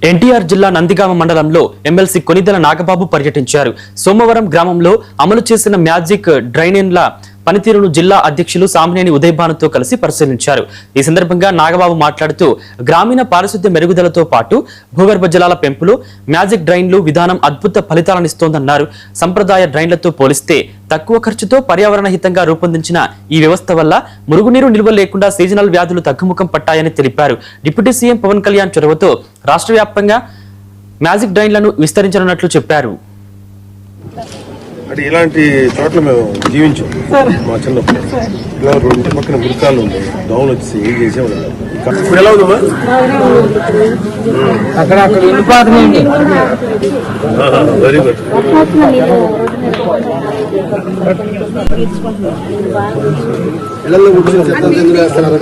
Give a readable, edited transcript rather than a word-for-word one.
ఎన్టీఆర్ జిల్లా నందిగామ మండలంలో ఎమ్మెల్సీ కొనిదెల నాగబాబు పర్యటించారు. సోమవరం గ్రామంలో అమలు చేసిన మ్యాజిక్ డ్రైనేన్ల పనితీరును జిల్లా అధ్యక్షులు సామినేని ఉదయభానుతో కలిసి పరిశీలించారు. ఈ సందర్భంగా నాగబాబు మాట్లాడుతూ గ్రామీణ పారిశుద్ధ్య మెరుగుదలతో పాటు భూగర్భ జలాల పెంపులో మ్యాజిక్ డ్రైన్లు విధానం అద్భుత ఫలితాలనిస్తోందన్నారు. సంప్రదాయ డ్రైన్లతో పోలిస్తే తక్కువ ఖర్చుతో పర్యావరణ హితంగా రూపొందించిన ఈ వ్యవస్థ వల్ల మురుగునీరు నిల్వ లేకుండా సీజనల్ వ్యాధులు తగ్గుముఖం పట్టాయని తెలిపారు. డిప్యూటీ సీఎం పవన్ కళ్యాణ్ చొరవతో రాష్ట్ర వ్యాప్తంగా మ్యాజిక్ డ్రైన్లను విస్తరించనున్నట్లు చెప్పారు. అంటే ఇలాంటి చోట్ల మేము జీవించాం. మా చిన్నప్పుడు ఇలా ఇంటి పక్కన గురికాలు ఉండే దోమలు వచ్చి ఏం చేసేవాళ్ళు. ఇప్పుడు ఎలా ఉందమ్మా? Very good. ఇళ్లలో కూర్చొని చెత్త ఎందుకు వేస్తున్నారు?